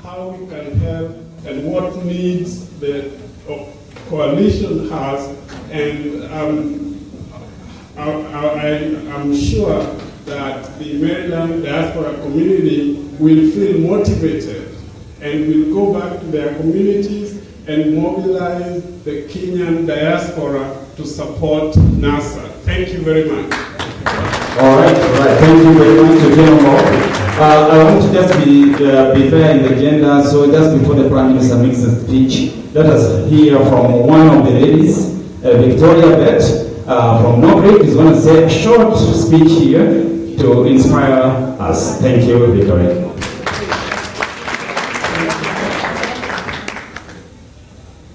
how we can help and what needs the coalition has, and I'm sure that the Maryland diaspora community will feel motivated and will go back to their communities and mobilize the Kenyan diaspora to support NASA. Thank you very much. All right. Thank you very much, General. I want to just be fair in the agenda, so just before the Prime Minister makes a speech, let us hear from one of the ladies, Victoria Bett from Norway, is going to say a short speech here to inspire us. Thank you, Victoria.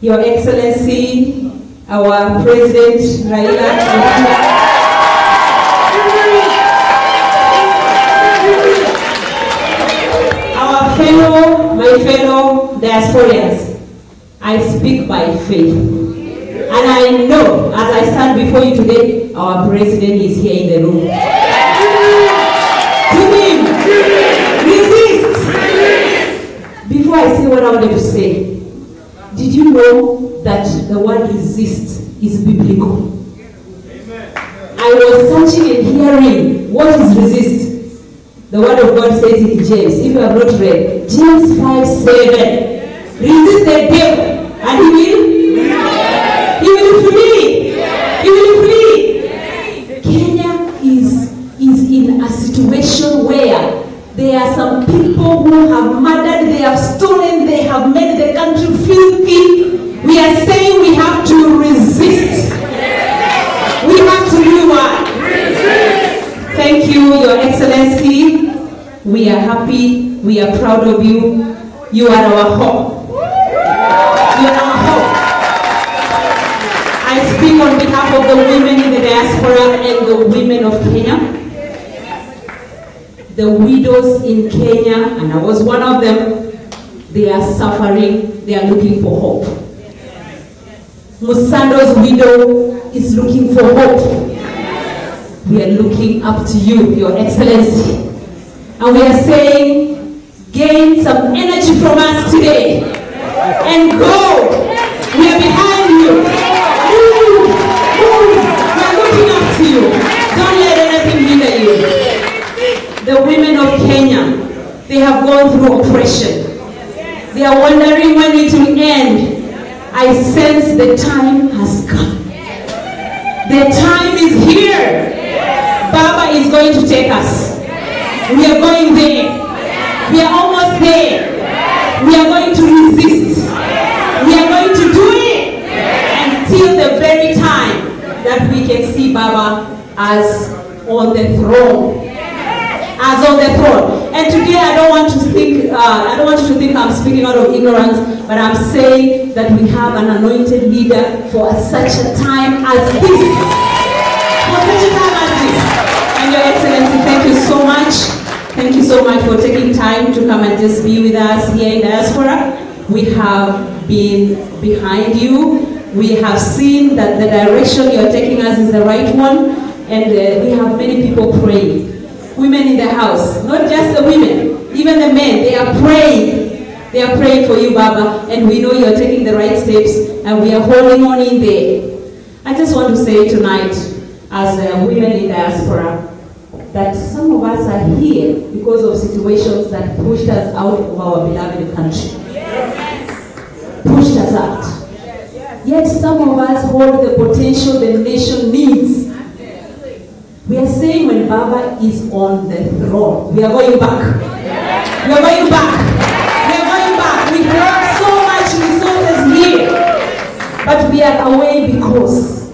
Your Excellency, our President Raila, my fellow diasporians, I speak by faith. And I know, as I stand before you today, our President is here in the room. To him, resist. Before I say what I wanted to say, did you know that the word resist is biblical? I was searching and hearing, what is resist? The word of God says in James, if you have not read, James 5:7, resist the devil and he will flee. He will flee. Kenya is in a situation where there are some people who have murdered, they have stolen, they have made the country filthy. We are saying we have to resist. We have to do what? Thank you, Your Excellency. We are happy. We are proud of you. You are our hope. You are our hope. I speak on behalf of the women in the diaspora and the women of Kenya. The widows in Kenya, and I was one of them, they are suffering. They are looking for hope. Musando's widow is looking for hope. We are looking up to you, Your Excellency. And we are saying, gain some energy from us today. And go. We are behind you. Move. We are looking up to you. Don't let anything hinder you. The women of Kenya, they have gone through oppression. They are wondering when it will end. I sense the time has come. The time is here. Baba is going to take us. We are going there. We are almost there. We are going to resist. We are going to do it until the very time that we can see Baba as on the throne. As on the throne. And today I don't want you to think I'm speaking out of ignorance, but I'm saying that we have an anointed leader for such a time as this. For such a time as this. And Your Excellency, thank you so much. Thank you so much for taking time to come and just be with us here in diaspora. We have been behind you. We have seen that the direction you're taking us is the right one. And we have many people praying. Women in the house, not just the women, even the men, they are praying. They are praying for you, Baba. And we know you're taking the right steps. And we are holding on in there. I just want to say tonight, as women in diaspora, that some of us are here because of situations that pushed us out of our beloved country. Pushed us out. Yet some of us hold the potential the nation needs. We are saying when Baba is on the throne, we are going back. We are going back. We are going back. We have so much resources here. But we are away because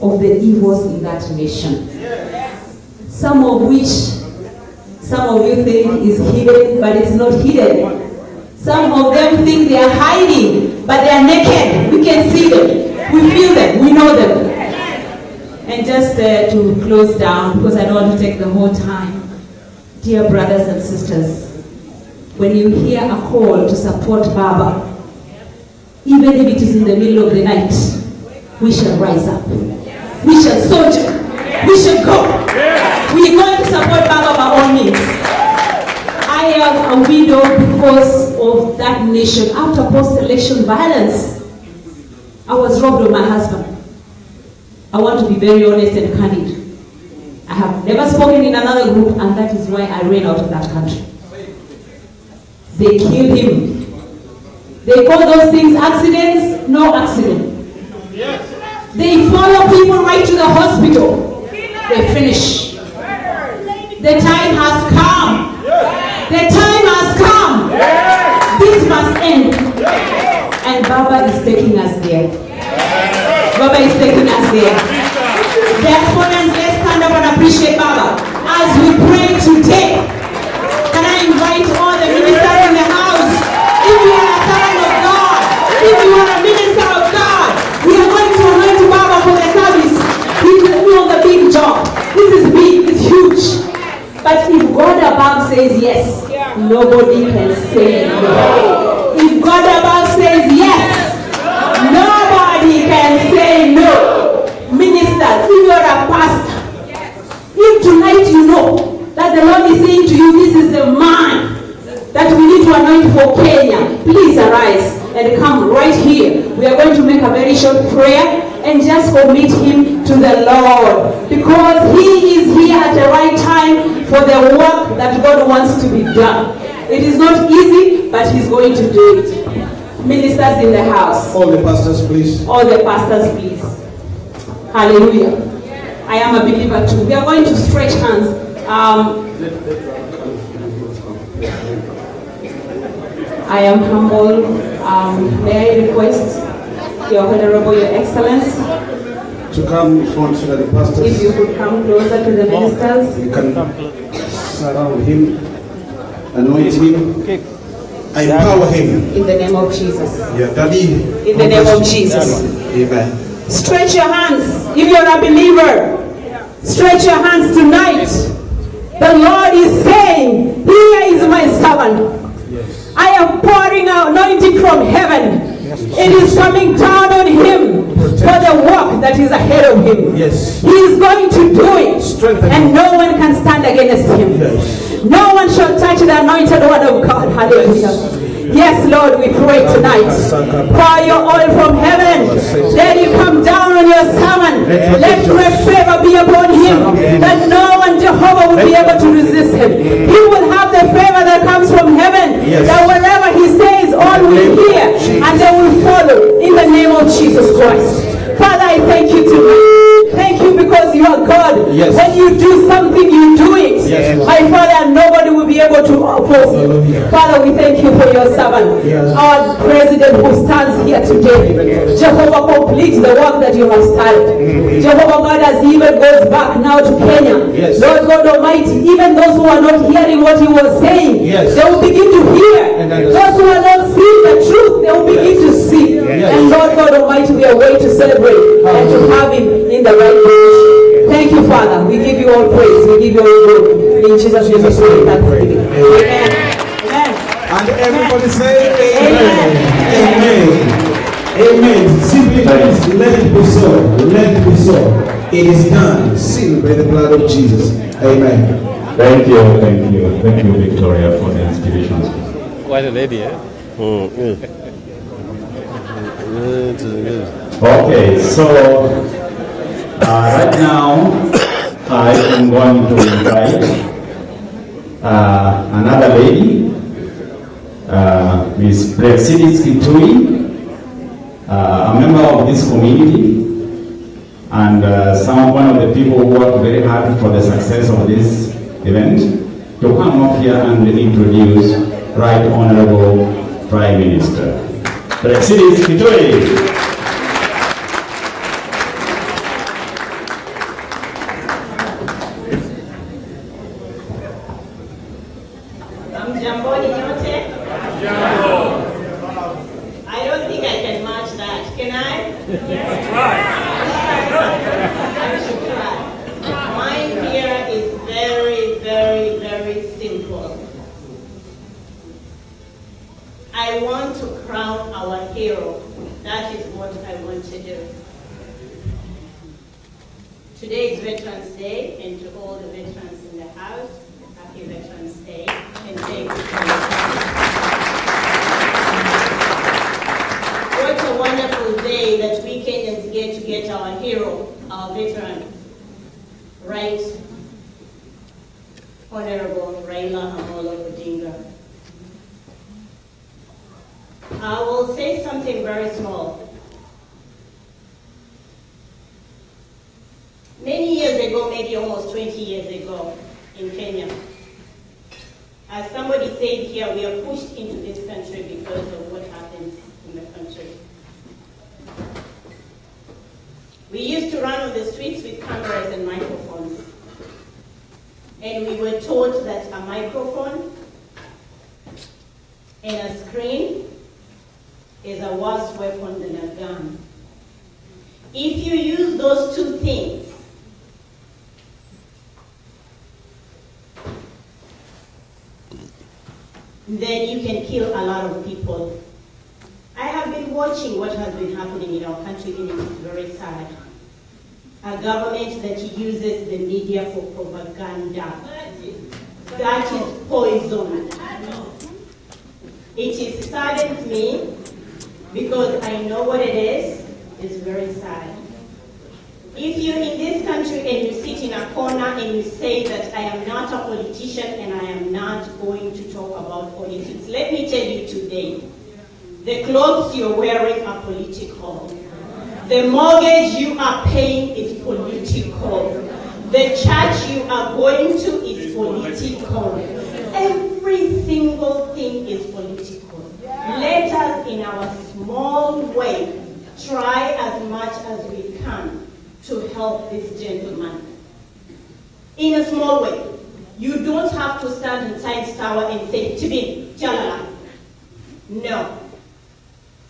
of the evils in that nation. Some of which some of you think is hidden, but it's not hidden. Some of them think they are hiding, but they are naked. We can see them. We feel them. We know them. And just to close down, because I don't want to take the whole time. Dear brothers and sisters, when you hear a call to support Baba, even if it is in the middle of the night, we shall rise up. We shall soldier. We shall go. We are going to support Baba by all means. I I am a widow because of that nation. After post-election violence, I was robbed of my husband. I want to be very honest and candid. I have never spoken in another group, and that is why I ran out of that country. They killed him. They call those things accidents. No accident. They follow people right to the hospital. They finish. The time has come. The time has come. This must end. And Baba is taking us there. Baba is taking us there. Diasporans, let's stand up and appreciate Baba. As we pray today, can I invite all the ministers in the house? If you are a servant of God, if you are a minister of God, we are going to anoint Baba for the service. He's doing the big job. This is big, it's huge. But if God above says yes, nobody can say no. If God above says yes, nobody can say no. Ministers, if you are a pastor, if tonight you know that the Lord is saying to you, this is the man that we need to anoint for Kenya, please arise and come right here. We are going to make a very short prayer and just commit him to the Lord, because he is here at the right time for the work that God wants to be done. It is not easy, but he's going to do it. Ministers in the house. All the pastors, please. All the pastors, please. Hallelujah. I am a believer too. We are going to stretch hands. I am humble. May I request Your Honorable, Your Excellence, to come in front so that the pastors, if you could come closer to the ministers. you can surround him, anoint him, empower him. In the name of Jesus. Yeah, Daddy. In the name of Jesus. Amen. Stretch your hands. If you're a believer, stretch your hands tonight. The Lord is saying, here is my servant. I am pouring out anointing from heaven. It is coming down on him for the work that is ahead of him. Yes. He is going to do it. Strengthen and him. no one can stand against him. Yes. No one shall touch the anointed one of God. Hallelujah. Yes, Lord, we pray tonight. Pour your oil from heaven. Let it come down on your servant. Let great favor be upon him, that no one, Jehovah, will be able to resist him. He will have the favor that comes from heaven, that wherever he says, all will hear, and they will follow, in the name of Jesus Christ. Father, I thank you tonight. Thank you because you are God. Yes. When you do something, you do it. Yes. My Father, nobody will be able to oppose it. Father, we thank you for your servant. Yes. Our president who stands here today. Jehovah, complete the work that you have started. Jehovah God, as he even goes back now to Kenya. Yes. Lord God Almighty, even those who are not hearing what he was saying, yes, they will begin to hear. Those who are not seeing the truth, they will begin to see. Yes. And Lord God Almighty, we are waiting to celebrate and to have him in the right position. Thank you, Father. We give you all praise. We give you all glory. In Jesus' name we pray. Thanksgiving. Amen. Amen. And everybody say Amen. Amen. Amen. Simply please, let it be so. Let it be so. It is done. Sealed by the blood of Jesus. Amen. Thank you, thank you. Thank you, Victoria, for the inspiration. Quite a lady, eh? Okay, so right now I am going to invite another lady, Ms. Praxidis Kitui, a member of this community, and one of the people who worked very hard for the success of this event, to come up here and introduce Right Honorable Prime Minister. Praxidis Kitui. I don't think I can match that. Can I? Yes. Try. I should try. Mine here is very, very, very simple. I want to crown our hero. That is what I want to do. Today is Veterans Day, and to all the veterans in the house, happy Veterans Day. and thank you for your time. What a wonderful day that we Kenyans get to get our hero, our veteran, Right Honorable Raila Amollo Odinga. I will say something very small. Many years ago, maybe almost 20 years ago, in Kenya, as somebody said here, we are pushed into this country because of what happens in the country. We used to run on the streets with cameras and microphones. And we were taught that a microphone and a screen is a worse weapon than a gun. If you use those two things, then you can kill a lot of people. I have been watching what has been happening in our country, and it is very sad. A government that uses the media for propaganda. That is poison. It saddens me because I know what it is. It's very sad. If you're in this country and you sit in a corner and you say that I am not a politician and I am not going to talk about politics, let me tell you today, the clothes you're wearing are political. The mortgage you are paying is political. The church you are going to is political. Every single thing is political. Let us, in our small way, try as much as we can to help this gentleman. In a small way. You don't have to stand in Science Tower and say, Tibi, Chalala. No.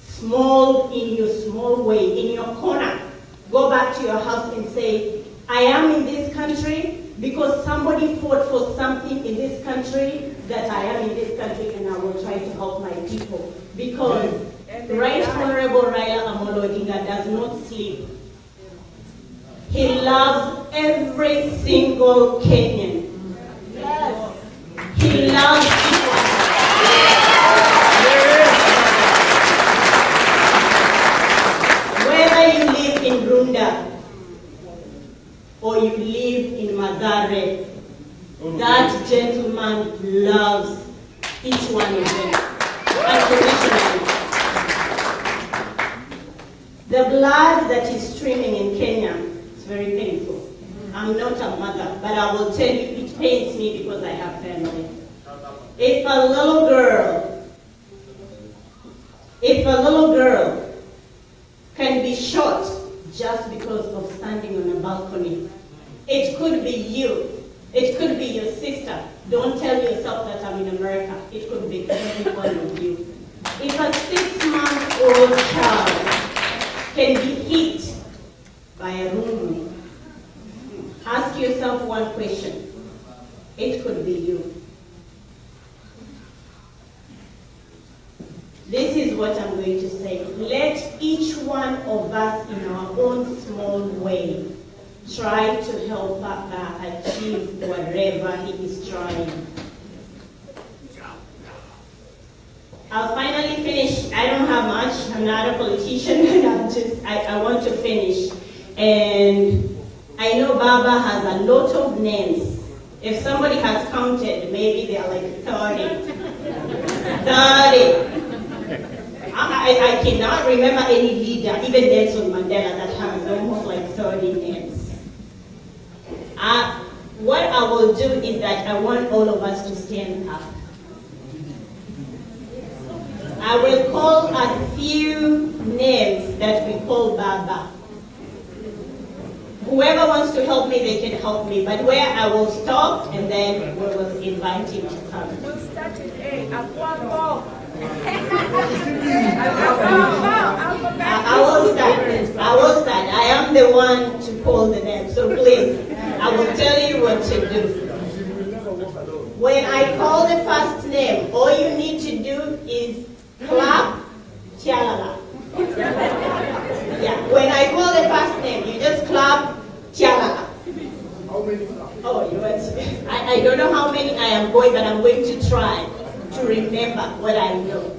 Small, in your small way, in your corner. Go back to your house and say, I am in this country because somebody fought for something in this country that I am in this country and I will try to help my people. Because Right Honorable Raila Amollo Odinga does not sleep. He loves every single Kenyan. Yes. He loves people. Whether you live in Runda or you live in Mathare, that gentleman loves each one of them unconditionally. The blood that is streaming in Kenya is very painful. I'm not a mother, but I will tell you it pains me because I have family. If a little girl can be shot just because of standing on a balcony, it could be you. It could be your sister. Don't tell yourself that I'm in America. It could be every one of you. If a 6-month-old child can be hit by a rumor, ask yourself one question. It could be you. This is what I'm going to say. Let each one of us in our own small way try to help Papa achieve whatever he is trying. I'll finally finish. I don't have much. I'm not a politician. I want to finish. And I know Baba has a lot of names. If somebody has counted, maybe they're like 30. 30. I cannot remember any leader, even Nelson Mandela, that has almost like 30 names. What I will do is that I want all of us to stand up. I will call a few names that we call Baba. Whoever wants to help me, they can help me. But where I will stop, and then we will invite him to come. We'll start at A. I will start. I am the one to call the name. So please, I will tell you what to do. When I call the first name, all you need to do is clap, Tialala. Yeah, when I call the first name, you just clap, Tialala. Oh, you want to? I don't know how many I am going, but I'm going to try to remember what I know.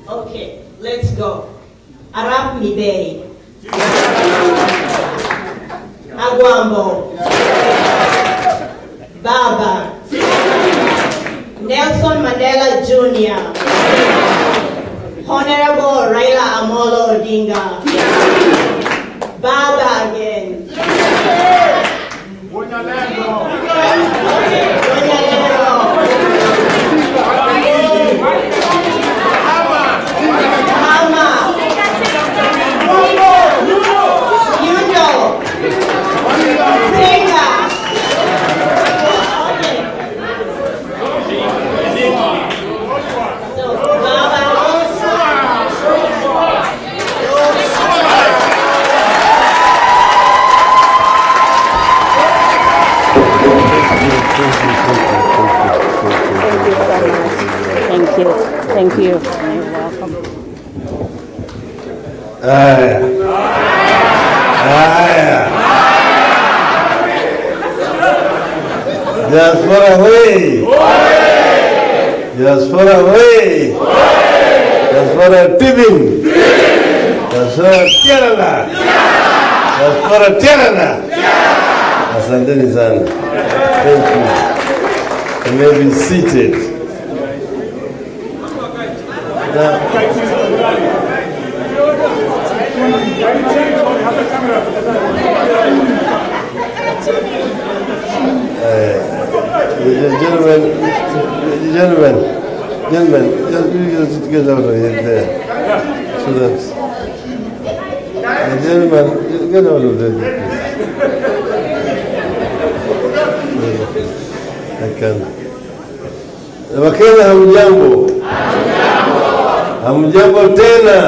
Okay, let's go. Arap Midei. Agwambo. Baba. Nelson Mandela Jr. Honorable Raila Amollo Odinga. Baba again. Thank you. You're welcome. Just for away. Just for away. Just for a tipping. Just for a Kerala. Just for a Kerala. Asanteni sana. Thank you. You may be seated. Gentlemen, just get out of here there. So that's gentlemen, get out of there. I can. Wakenya hamjambo. Hamjambo tena.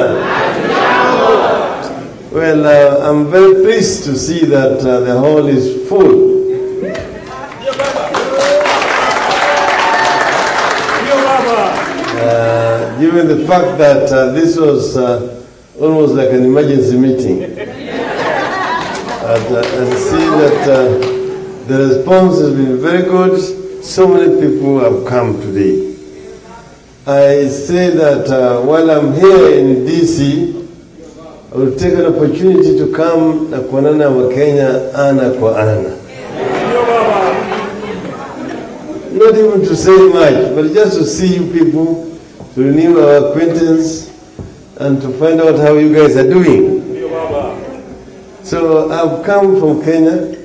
Well, I'm very pleased to see that the hall is full. Given the fact that this was almost like an emergency meeting, and see that the response has been very good. So many people have come today. I say that while I'm here in DC, I will take an opportunity to come na kuonana wa Kenya ana kwa ana. Not even to say much, but just to see you people, to renew our acquaintance, and to find out how you guys are doing. So I've come from Kenya.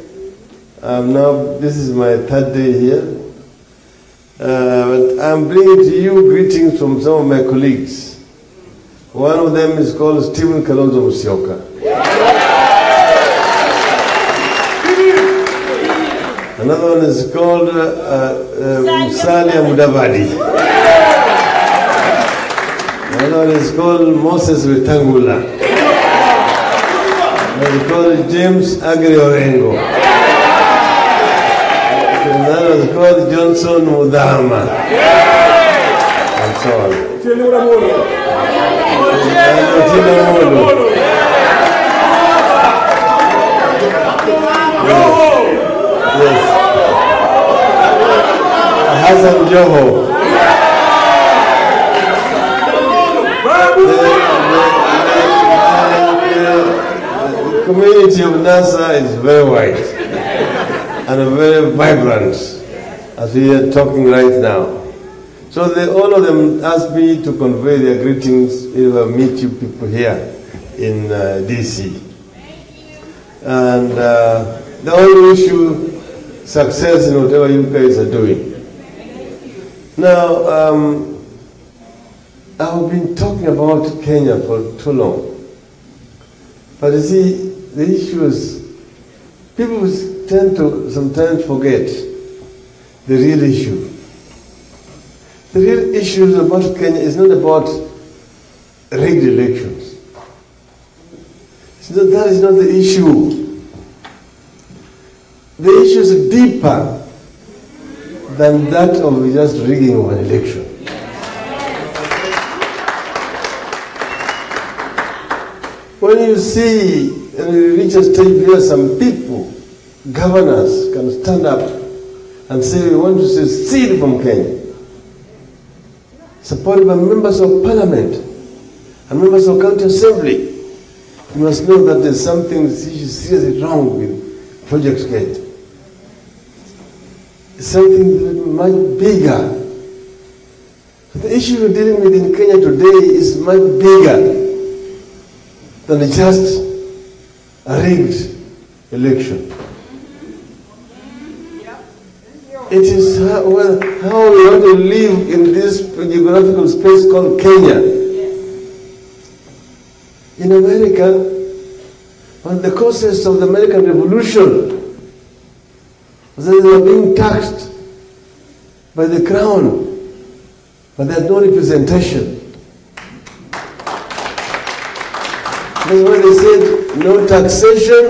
This is my third day here. But I'm bringing to you greetings from some of my colleagues. One of them is called Stephen Kalonzo Musyoka. Another one is called Musalia Mudavadi. Another one is called Moses Wetangula. Another is called James Agri Orengo. Another is called Johnson Mudama. And so on. Yes. Hassan Joho. The community of NASA is very wide and very vibrant, as we are talking right now. So all of them asked me to convey their greetings if I meet you people here in DC. And the only issue, success in whatever you guys are doing. Now, I've been talking about Kenya for too long. But you see, the issue is, people tend to sometimes forget the real issue. The real issue about Kenya is not about rigged elections. That is not the issue. The issue is deeper than that of just rigging of an election. When you see and you reach a stage where some people, governors, can stand up and say we want to secede from Kenya, supported by members of parliament and members of county assembly, you must know that there's something seriously wrong with Project Gate. It's something much bigger. The issue we're dealing with in Kenya today is much bigger than just a rigged election. It is how we want to live in this geographical space called Kenya. In America, one of the causes of the American Revolution was that they were being taxed by the crown, but they had no representation. That's why they said no taxation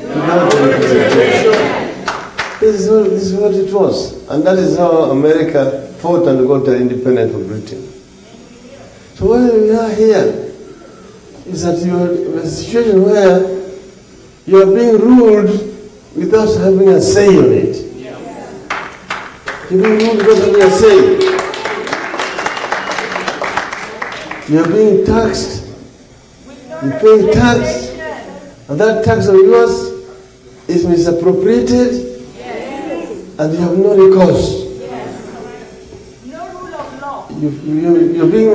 without representation. This is what it was. And that is how America fought and got their independence from Britain. So what we are here is that you are in a situation where you are being ruled without having a say on it. You're being ruled without having a say. You're being taxed. You pay tax. And that tax of yours is misappropriated. And you have no recourse. No rule of law. You're being,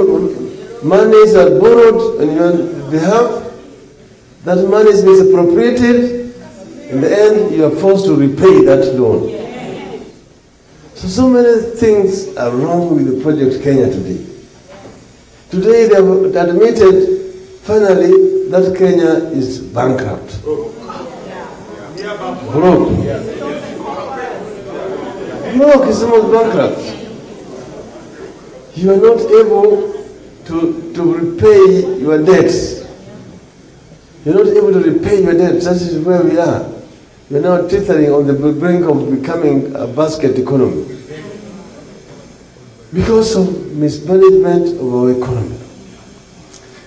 monies are borrowed on your behalf. That money is misappropriated. In the end, you are forced to repay that loan. So many things are wrong with the Project Kenya today. Today, they have admitted, finally, that Kenya is bankrupt. Broke. Broke is almost bankrupt. You are not able to repay your debts. You're not able to repay your debts. That is where we are. You're now teetering on the brink of becoming a basket economy because of mismanagement of our economy.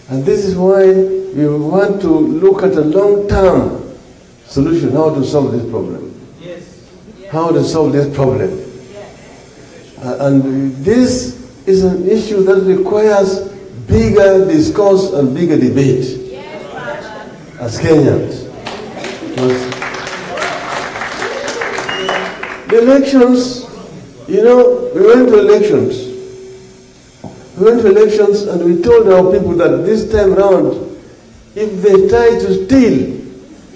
And this is why we want to look at a long-term solution, how to solve this problem. How to solve this problem. And this is an issue that requires bigger discourse and bigger debate as Kenyans. The elections, we went to elections. We went to elections and we told our people that this time round, if they try to steal,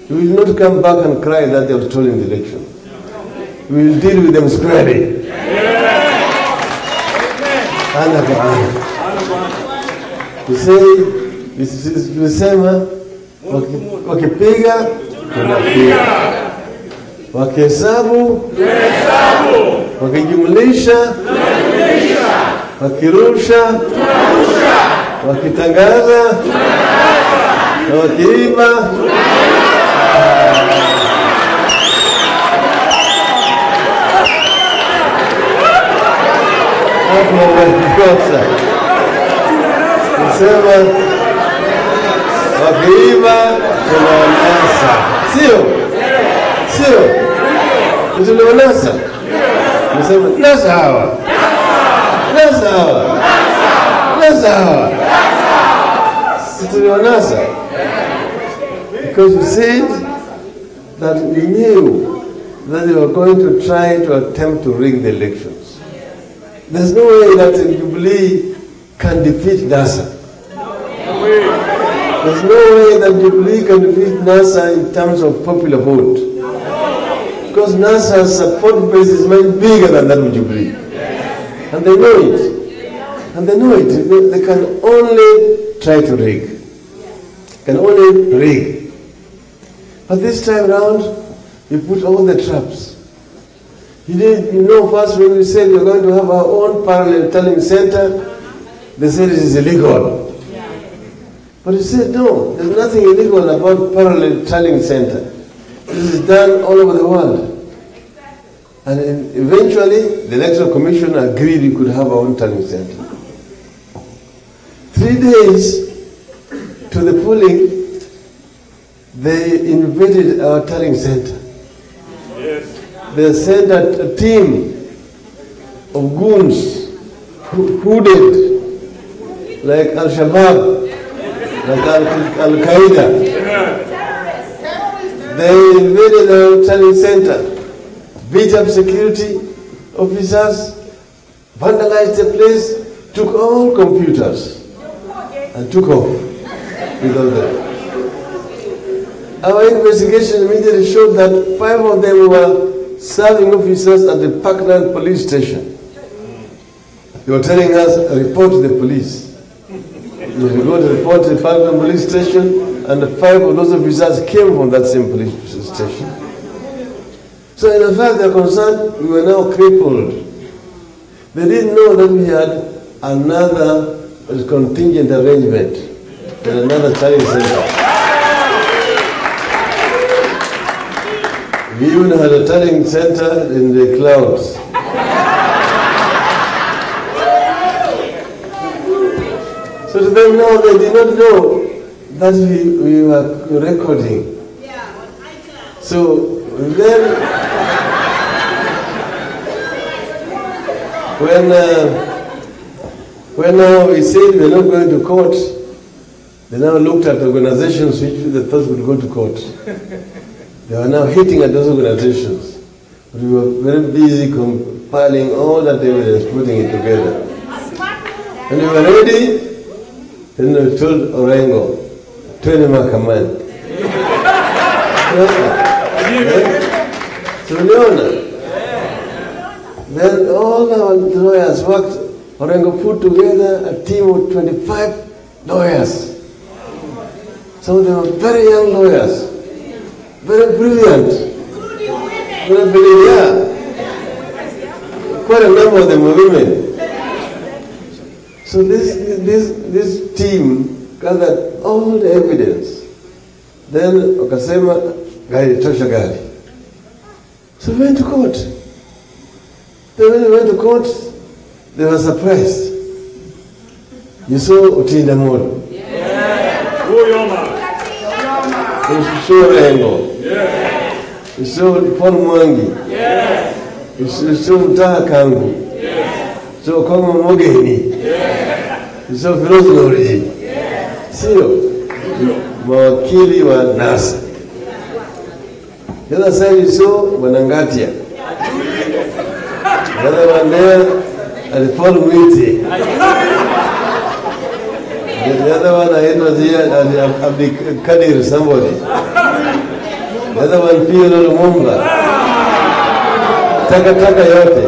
we will not come back and cry that they have stolen the election. We will deal with them squarely. Ana kwa ana. Tusema wakipiga tunapiga, wakihesabu wakijumlisha wakirusha wakitangaza na wakiiba wakikosa kusema wakiiba tunawanasa, sio tunawanasa, kusema nasa hawa si tunawanasa, because we said that we knew that they were going to try to attempt to rig the elections. There's no way that Jubilee can defeat NASA. There's no way that Jubilee can defeat NASA in terms of popular vote. Because NASA's support base is much bigger than that of Jubilee. And they know it. And they know it. They can only try to rig. Can only rig. But this time round, we put all the traps. First when we said we're going to have our own parallel tallying center, they said it is illegal. But we said no, there's nothing illegal about parallel tallying center. This is done all over the world. And eventually, the Electoral Commission agreed we could have our own tallying center. 3 days to the polling, they invaded our tallying center. they sent a team of goons, hooded, like Al-Shabaab, like Al-Qaeda. They invaded the training center, beat up security officers, vandalized the place, took all computers, and took off with all that. Our investigation immediately showed that 5 of them were serving officers at the Parkland police station. They were telling us, report to the police. We go to report to the Parkland police station, and the 5 of those officers came from that same police station. So in fact, they're concerned, we were now crippled. They didn't know that we had another contingent arrangement in another training center. We even had a training center in the clouds. So to them now, they did not know that we were recording. So then, when now we said we're not going to court, they now looked at organizations which they thought would go to court. They were now hitting at those organizations. But we were very busy compiling all that evidence, putting it together. When we were ready, then we told Orengo, "Twende mahakamani." So Leona, then all our lawyers worked. Orengo put together a team of 25 lawyers. Some of them were very young lawyers, very brilliant, very brilliant. Quite a number of them were women. So this team gathered all the evidence. Then wakasema gari tosha gari. So we went to court. Then when we went to court, they were surprised. You saw Odinga Amollo. Yeah. You saw Raila. Yeah. You saw Paul Mwangi. Yeah. You saw Mtaha Kangu. Yeah. You saw Koma Mogeni. Yeah. You saw Firoz Noriji. Yeah. Sio mawakili wa NASA. The other side you saw Wanangatia. The other one there, and Paul Mwiti. The other one I was here, and Abdi Kadir, somebody. The other one, Pio Lumumba. Taka yote.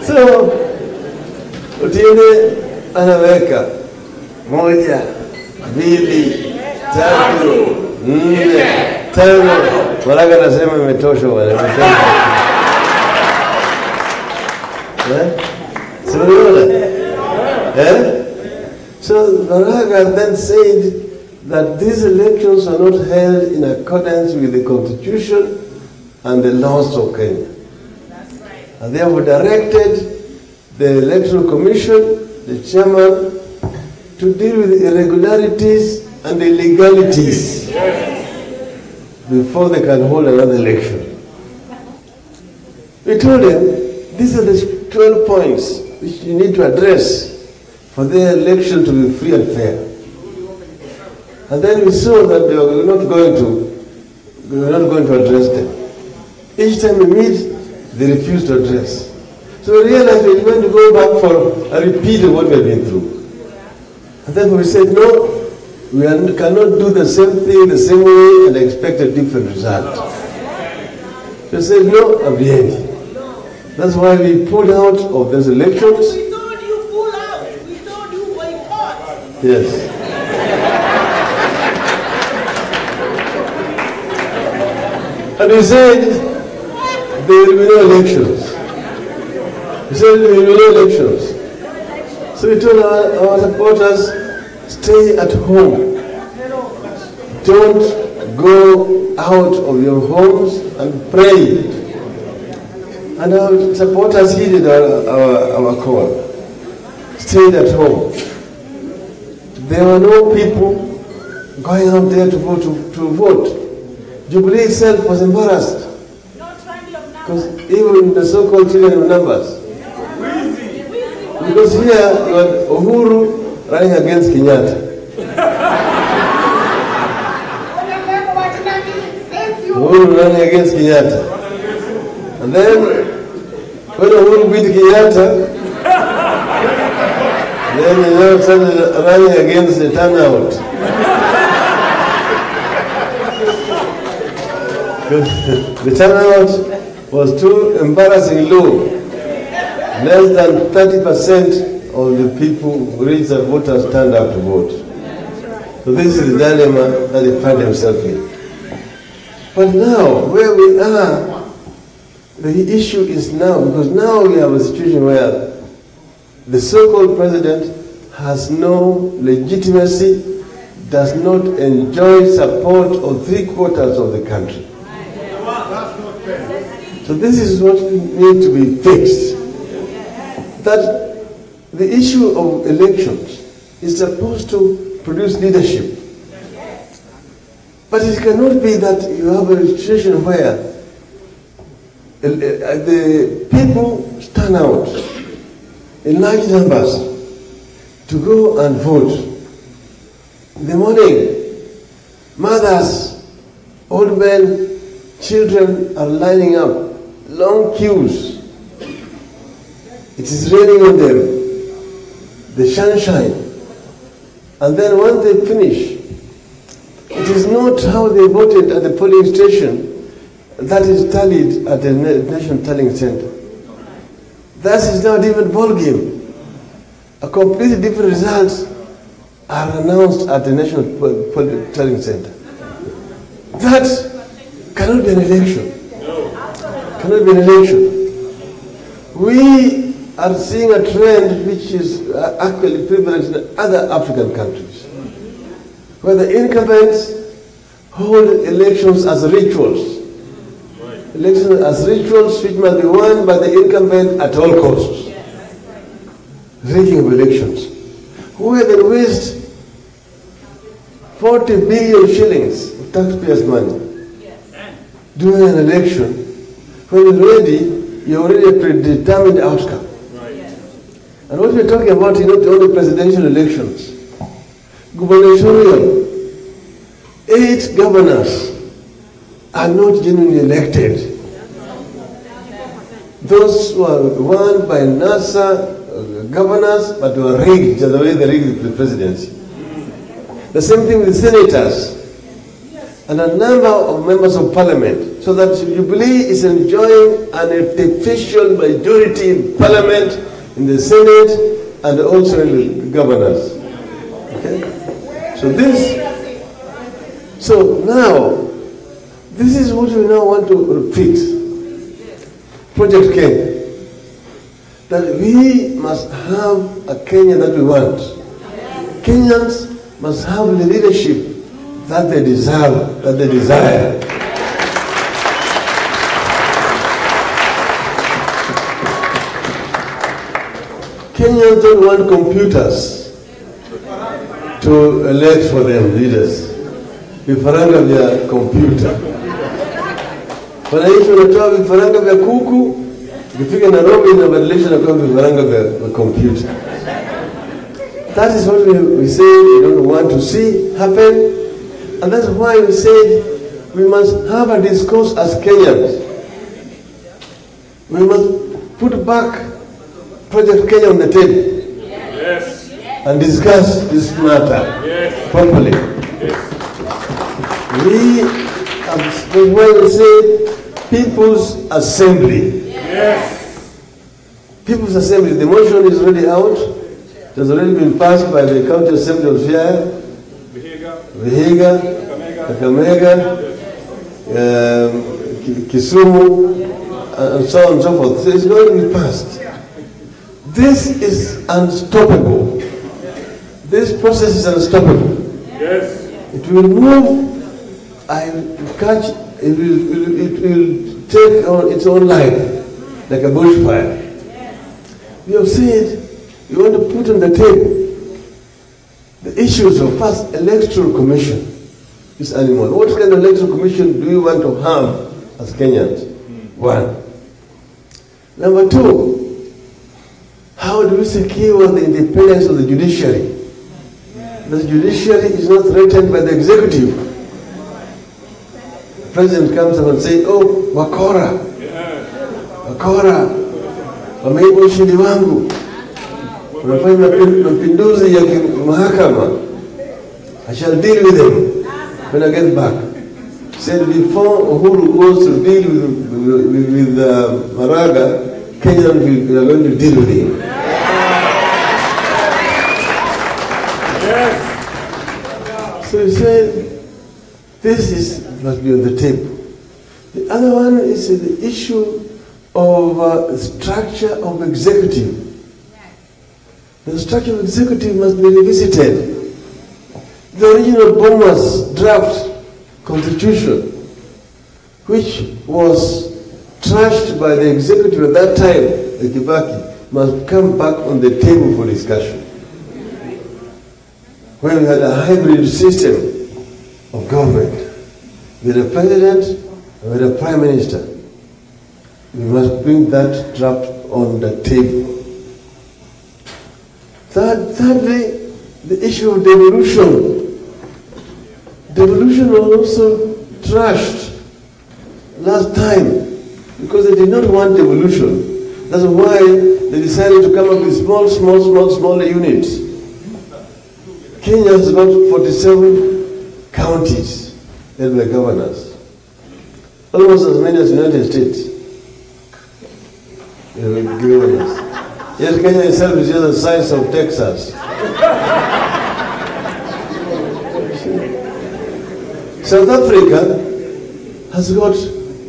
So, Odinga anaweka 1, 2, 3, 4, 5. Walaga nasema imetosha bwana, imetosha. So Walaga then said that these elections are not held in accordance with the Constitution and the laws of Kenya. That's right. And therefore directed the Electoral Commission, the chairman, to deal with irregularities and illegalities before they can hold another election. We told them, these are the 12 points which you need to address for the election to be free and fair. And then we saw that they were not going to address them. Each time we meet, they refuse to address. So we realized we were going to go back for a repeat of what we had been through. And then we said, no, we cannot do the same thing the same way and expect a different result. So we said, no, Abiendi. That's why we pulled out of those elections. We told you pull out. We told you boycott. Yes. And we said, there will be no elections. We said there will be no elections. So we told our supporters, stay at home. Don't go out of your homes and pray. And our supporters heeded our call. Stayed at home. there were no people going out there to vote. Jubilee itself was embarrassed. Because even the so-called children of numbers. Because here you had Uhuru running against Kenyatta. Uhuru running against Kenyatta. And then, when Uhuru beat Kenyatta, then he now started running against the turnout. The turnout was too embarrassing low. Less than 30% of the people who reached the voters turned out to vote. So this is the dilemma that he found himself in. But now, where we are, the issue is now, because now we have a situation where the so-called president has no legitimacy, does not enjoy support of 3/4 of the country. So this is what needs to be fixed. That the issue of elections is supposed to produce leadership. But it cannot be that you have a situation where the people stand out in large numbers to go and vote. In the morning, mothers, old men, children are lining up, long queues. It is raining on them, the sunshine. And then once they finish, it is not how they voted at the polling station that is tallied at the National Tallying Center. That is not even ball game. A completely different results are announced at the National Tallying Center. That cannot be an election. Cannot be an election. We are seeing a trend which is actually prevalent in other African countries, where the incumbents hold elections as rituals. Elections as rituals which must be won by the incumbent at all costs. Rigging of elections. Who they waste 40 billion shillings of taxpayers' money during an election when already you already a predetermined outcome. And what we're talking about is not only presidential elections. Gubernatorial, 8 governors are not genuinely elected. Those who are won by NASA governors, but were rigged, the way they rigged the presidency. The same thing with senators and a number of members of parliament, so that Jubilee is enjoying an artificial majority in parliament, in the Senate, and also in the governors. Okay? So now, this is what we now want to fix. Project Kenya. That we must have a Kenya that we want. Kenyans must have the leadership that they deserve, that they desire. Kenyans don't want computers to elect for them leaders. Vifaranga vya kompyuta. Wananchi wanatoa vifaranga vya kuku, ukifika Nairobi inabadilisha na kuwa vifaranga vya kompyuta. That is what we say we don't want to see happen. And that's why we said we must have a discourse as Kenyans. We must put back Project Kenya on the table. Yes. And discuss this matter properly. Yes. We say People's Assembly. Yes. People's Assembly. The motion is already out. It has already been passed by the County Assembly of Siaya, Vihiga, Kakamega, Kisumu, and so on and so forth. So it's going to be passed. This is unstoppable. This process is unstoppable. Yes. It will move. It will take on its own life like a bushfire. We have said we want to put on the table the the issues of first electoral commission is animal. What kind of electoral commission do we want to have as Kenyans? One. Number two, how do we secure the independence of the judiciary? The judiciary is not threatened by the executive. The president comes up and says, oh, wakora, wameiba ushindi wangu, wanafanya mapinduzi ya mahakama. I shall deal with them when I get back. He said before Uhuru goes to deal with Maraga, Kenyans are going to deal with him. Yes. So he said, this must be on the table. The other one is the issue of structure of executive. The structure of executive must be revisited. The original Boma's draft constitution, which was trashed by the executive at that time, the Kibaki, must come back on the table for discussion. When we had a hybrid system of government, with a president and with a prime minister, we must bring that draft on the table. Thirdly, the issue of devolution. Devolution was also trashed last time because they did not want devolution. That's why they decided to come up with small units. Kenya has got 47 counties led by governors, almost as many as the United States. Yet Kenya itself is just the size of Texas. South Africa has got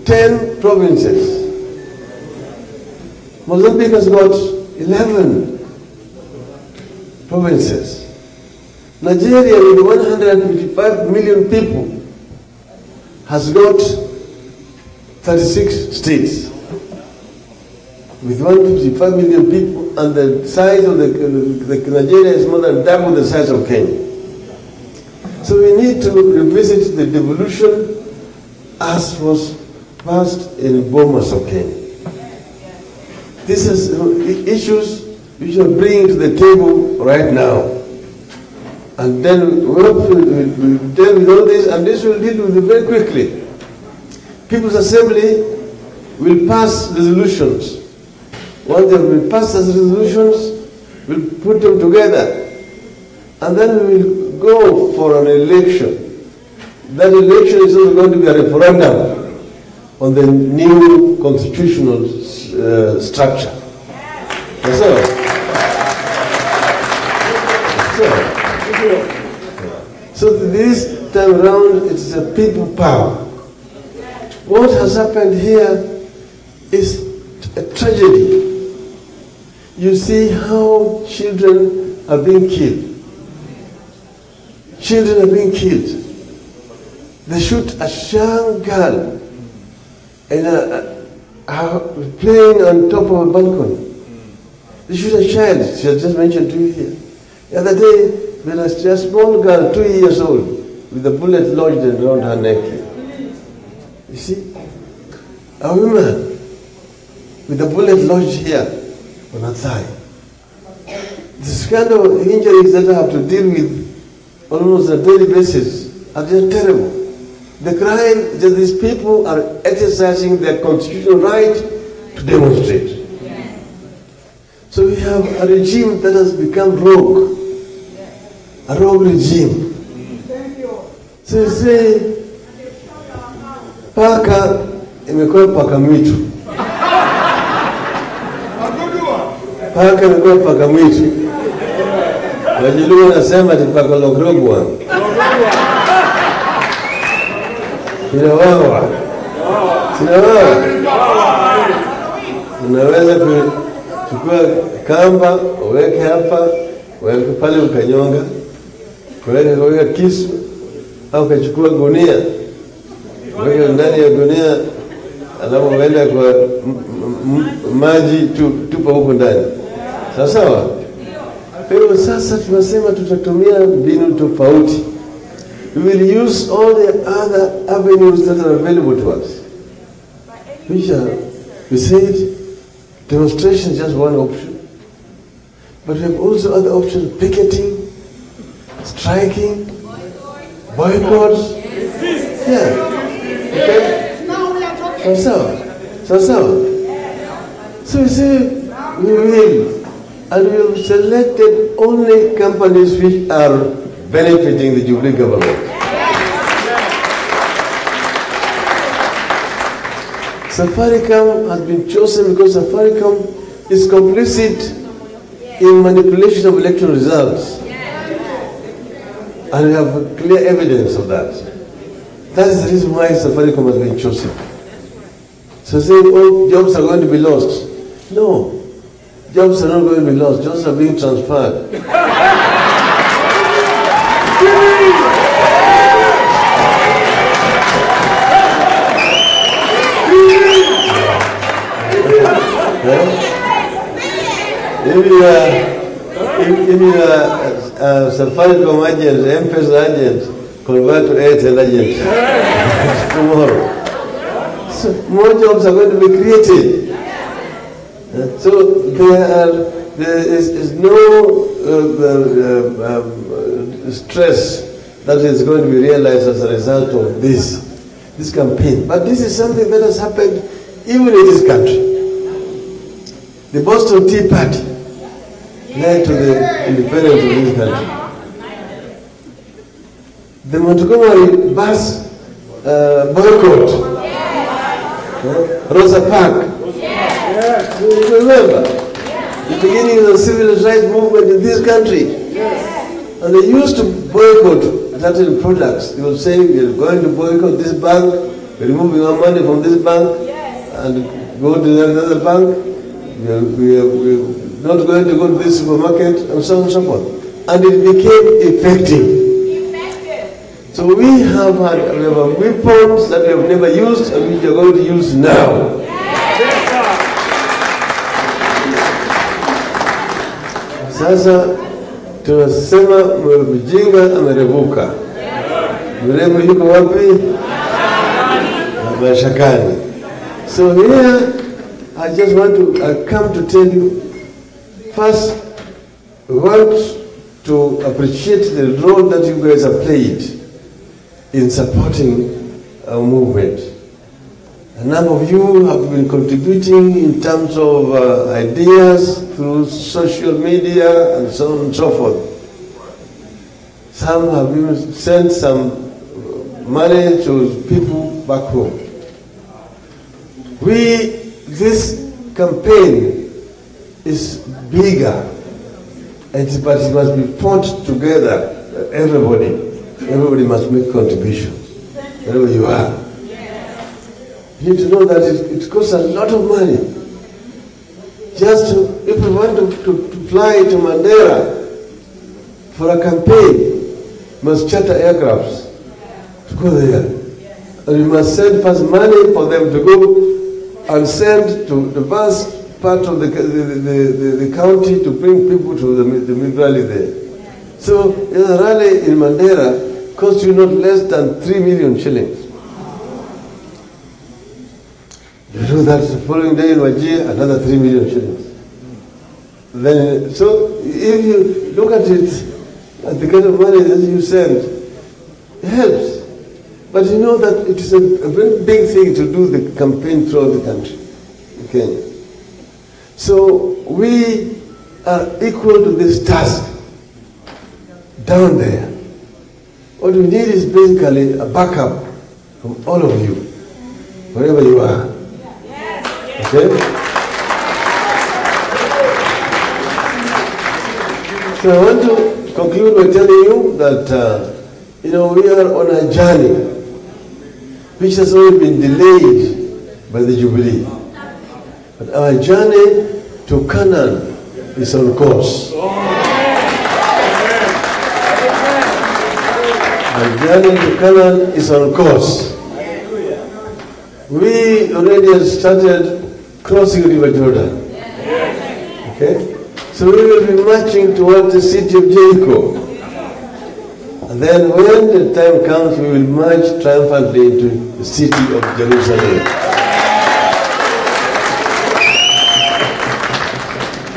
10 provinces. Mozambique has got 11 provinces. Nigeria, with 155 million people, has got 36 states. With 155 million people, and the size of the Nigeria is more than double the size of Kenya. So we need to revisit the devolution as was passed in Bomas of Kenya. These are issues which we are bringing to the table right now. And then we'll deal with all this, and this will deal with it very quickly. People's Assembly will pass resolutions. Once they will pass as resolutions, we'll put them together. And then we will go for an election. That election is also going to be a referendum on the new constitutional structure. That's all. So this time around, it's a people power. What has happened here is a tragedy. You see how children are being killed. Children are being killed. They shoot a young girl playing on top of a balcony. They shoot a child, she has just mentioned to you here. The other day, there was a small girl, 2 years old, with a bullet lodged around her neck. You see? A woman with a bullet lodged here on her thigh. This kind of injuries that I have to deal with almost on a daily basis are just terrible. The crime is that these people are exercising their constitutional right to demonstrate. So we have a regime that has become rogue. A rogue regime. So you say, paka imekuwa paka mwitu. Paka imekuwa paka mwitu. Wajiluo wanasema ni paka logrogwa. Sinawawa. Unaweza kuchukua kamba, uweke hapa, uweke pale ukanyonga. Kuweka kisu au ukachukua gunia, weka ndani ya gunia, alafu uenda kwa maji tupa huko ndani. Sawa sawa? Kwa hiyo sasa tunasema tutatumia mbinu tofauti. We will use all the other avenues that are available to us. We said demonstration is just one option. But we have also other options: picketing, striking, boycotts. Yeah. Okay? So we say we will. And we have selected only companies which are benefiting the Jubilee government. Safaricom has been chosen because Safaricom is complicit in manipulation of election results. And we have clear evidence of that. That is the reason why Safaricom has been chosen. So saying all jobs are going to be lost. No. Jobs are not going to be lost, jobs are being transferred. If you are Safaricom agent, M-Pesa agent, convert to Airtel agent tomorrow. So more jobs are going to be created. So there is no stress that is going to be realized as a result of this campaign. But this is something that has happened even in this country. The Boston Tea Party led to the independence of this country. The Montgomery bus boycott, Rosa Parks. Remember, the beginning of the civil rights movement in this country. And they used to boycott certain products. They would say, we are going to boycott this bank, we are removing our money from this bank, and go to another bank, we are not going to go to this supermarket, and so on and so forth. And it became effective. So we have weapons that we have never used, and which we are going to use now. Sasa tunasema mjinga amerevuka. Mrevu yuko wapi? Mashakani. So here I just want to come to tell you, first we want to appreciate the role that you guys have played in supporting our movement. A number of you have been contributing in terms of ideas through social media and so on and so forth. Some have even sent some money to people back home. This campaign is bigger, but it must be fought together. Everybody must make contributions, wherever you are. You need to know that it costs a lot of money. If we want to fly to Mandera for a campaign, we must charter aircrafts to go there. And we must send first money for them to go and send to the vast part of the county to bring people to the rally there. So the rally in Mandera costs you not less than 3 million shillings. You do that the following day in Wajir, another 3 million shillings. Then, so if you look at it, at the kind of money that you send, it helps. But you know that it is a very big thing to do the campaign throughout the country, in Kenya. So we are equal to this task down there. What we need is basically a backup from all of you, wherever you are. Okay? So I want to conclude by telling you that we are on a journey which has only been delayed by the Jubilee. But our journey to Canaan is on course. Our journey to Canaan is on course. We already have started crossing River Jordan. Okay? So we will be marching towards the city of Jericho. And then when the time comes, we will march triumphantly into the city of Jerusalem.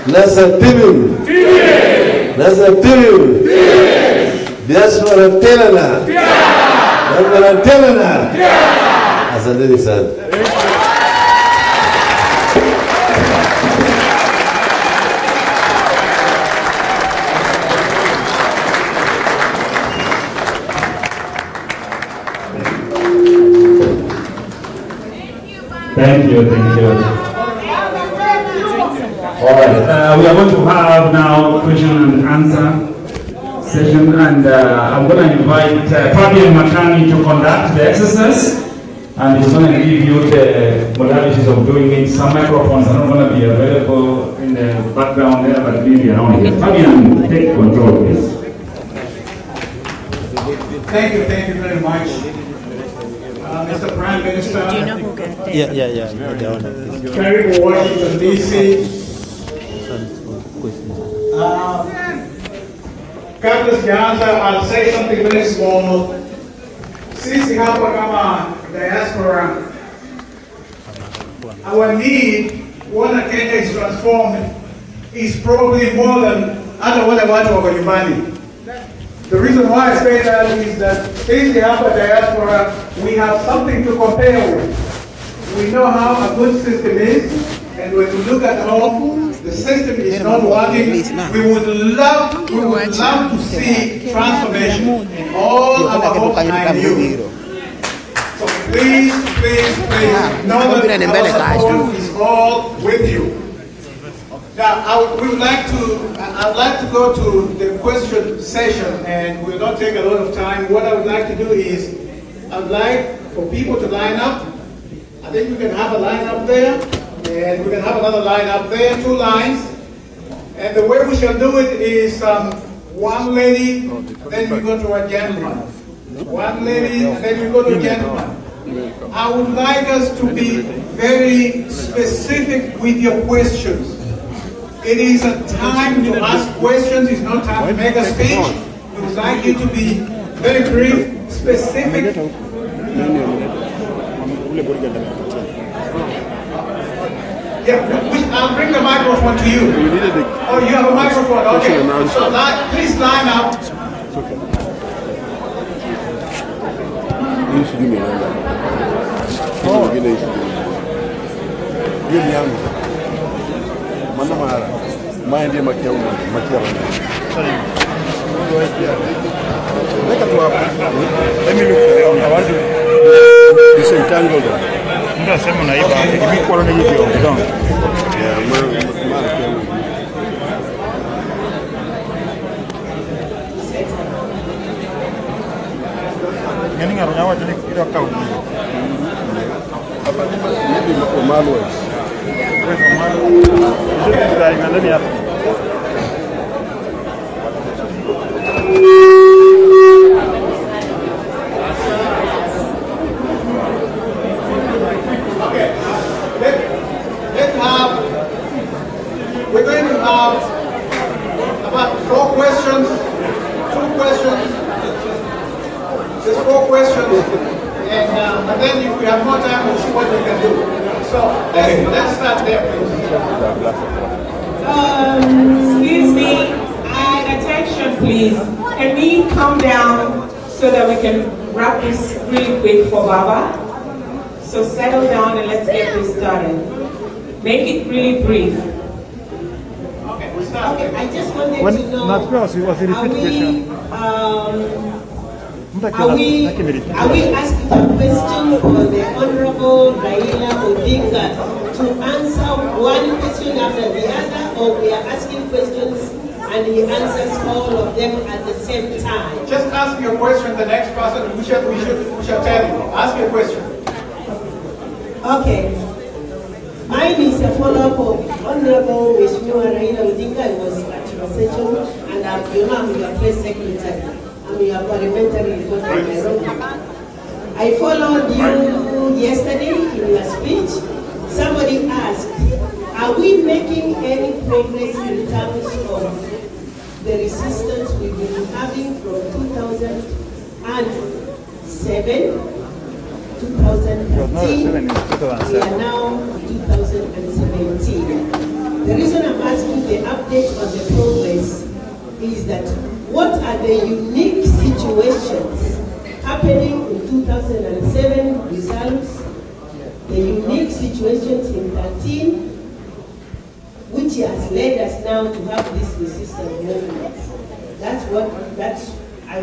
Nasa Tibim. Nasa Tibim. Diaspora Telana. Diaspora Telana. Asanteni sana. Thank you. All right, we are going to have now question and answer session, and I'm going to invite Fabian Makani to conduct the exercise, and he's going to give you the modalities of doing it. Some microphones are not going to be available in the background there, but maybe around here. Fabian, take control, please. Thank you very much. Mr. Prime Minister, Caretaker, Washington, D.C. Kabla sijaanza, I'll say something very small. Sisi hapa kama diaspora, our need, kuona Kenya is transformed, is probably more than hata wale watu wako nyumbani. The reason why I say that is that sisi hapa diaspora, we have something to compare with. We know how a good system is, and when we look at home, the system is not working. We would love to see transformation, and all our hopes are in you. So please know that our support is all with you. Now, I'd like to go to the question session, and we'll not take a lot of time. What I would like to do is, I'd like for people to line up. I think we can have a line up there, and we can have another line up there, 2 lines. And the way we shall do it is one lady, then we go to a gentleman. One lady, and then we go to a gentleman. I would like us to be very specific with your questions. It is a time to ask questions, it's not time to make a speech. We would like you to be very brief, specific. Yeah, I'll bring the microphone to you. Oh, you have a microphone, okay. So please line up. We're going to have about 4 questions, 2 questions. There's 4 questions, and then if we have more time, we'll see what we can do. So let's start there, please. Excuse me, attention, please. Can we calm down so that we can wrap this really quick for Baba? So settle down and let's get this started. Make it really brief. Okay, I just wanted to know, are we asking a question for the Honorable Raila Odinga to answer one question after the other, or we are asking questions and he answers all of them at the same time? Just ask your question, the next person, we shall tell you. Ask your question. Okay. Mine is a follow-up of Honorable Mheshimiwa Raila Odinga. I was at your session, and you know I'm your press secretary. I'm your parliamentary reporter in Nairobi. I followed you yesterday in your speech. Somebody asked, are we we making any progress in terms of the resistance we've been having from 2007, 2013, we are now 2017. The reason I'm asking the update on the progress is that what are the unique situations happening in 2007 results, the unique situations in 13, which has led us now to have this resistance movement. That's I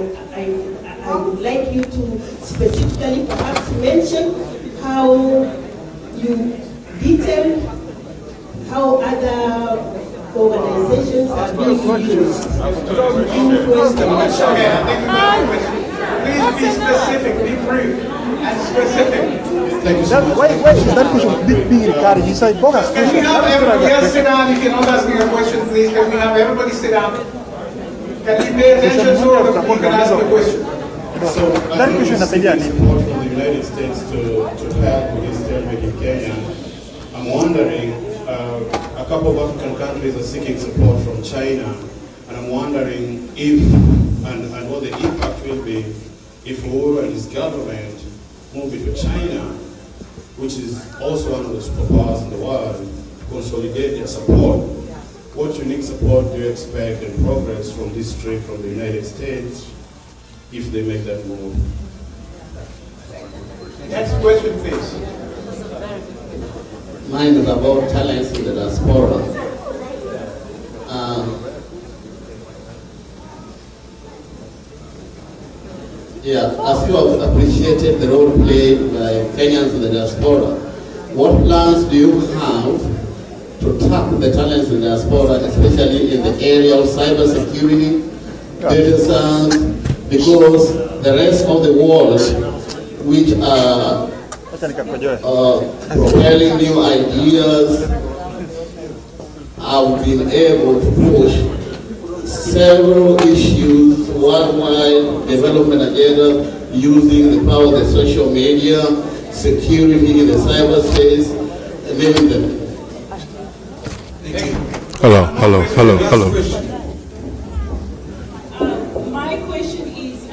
would like you to specifically perhaps mention how you detail how other organizations are being used. Please be specific, be brief, and specific. Wait, is that question being regarded? You said bogus. Can we have everybody else sit down? You cannot ask me a question, please. Can we have everybody sit down? Can you pay attention so that we can ask a question? So that question is support from the United States to help with this stalemate in Kenya. I'm wondering, a couple of African countries are seeking support from China, and I'm wondering if and what the impact will be if Uhuru and his government move into China, which is also one of the superpowers in the world, consolidate their support. What unique support do you expect and progress from this trip from the United States if they make that move? Next question, please. Mine is about talents in the diaspora. As you have appreciated the role played by Kenyans in the diaspora, what plans do you have to tap the talents in the diaspora, especially in the area of cybersecurity, data science, because the rest of the world, which are propelling new ideas, have been able to push several issues, worldwide development agenda, using the power of the social media, security in the cyberspace, naming them. Hello. My question is,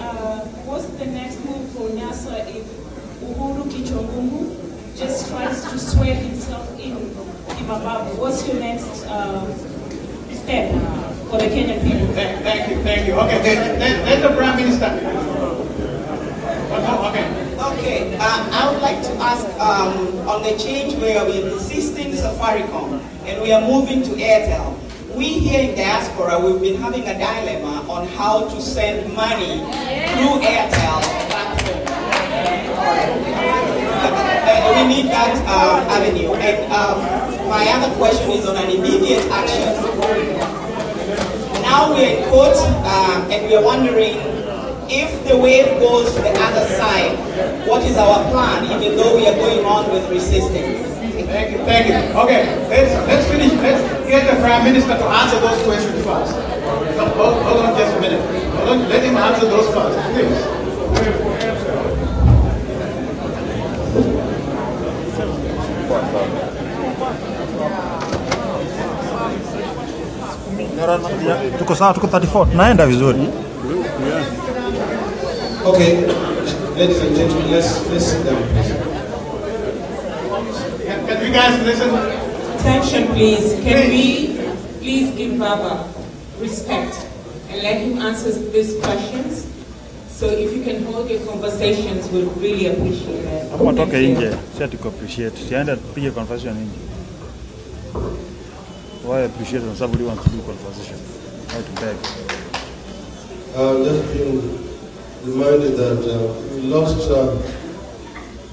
what's the next move for NASA if Uhuru Kichongungu just tries to swear himself in Zimbabwe? What's your next step for the Kenyan people? Thank you. Okay, then the Prime Minister. Okay, I would like to ask on the change where we're resisting Safaricom and we are moving to Airtel. We here in diaspora, we've been having a dilemma on how to send money through Airtel back home. We need that avenue. And my other question is on an immediate action. Now we're in court and we're wondering if the wave goes to the other side, what is our plan, even though we are going on with resistance? Thank you. Okay, let's finish. Let's get the Prime Minister to answer those questions first. No, hold on just a minute. Let him answer those first, please. Tuko sawa, tuko 34. Naenda vizuri. Okay, ladies and gentlemen, let's sit down. Can you guys listen? Attention, please. Can we please give Baba respect and let him answer these questions? So if you can hold your conversations, we'd really appreciate it. Hapo toka nje, sio tuko appreciate. Sienda tupige conversation nje. Why appreciate when somebody wants to do conversation? How to beg. Just being reminded that we lost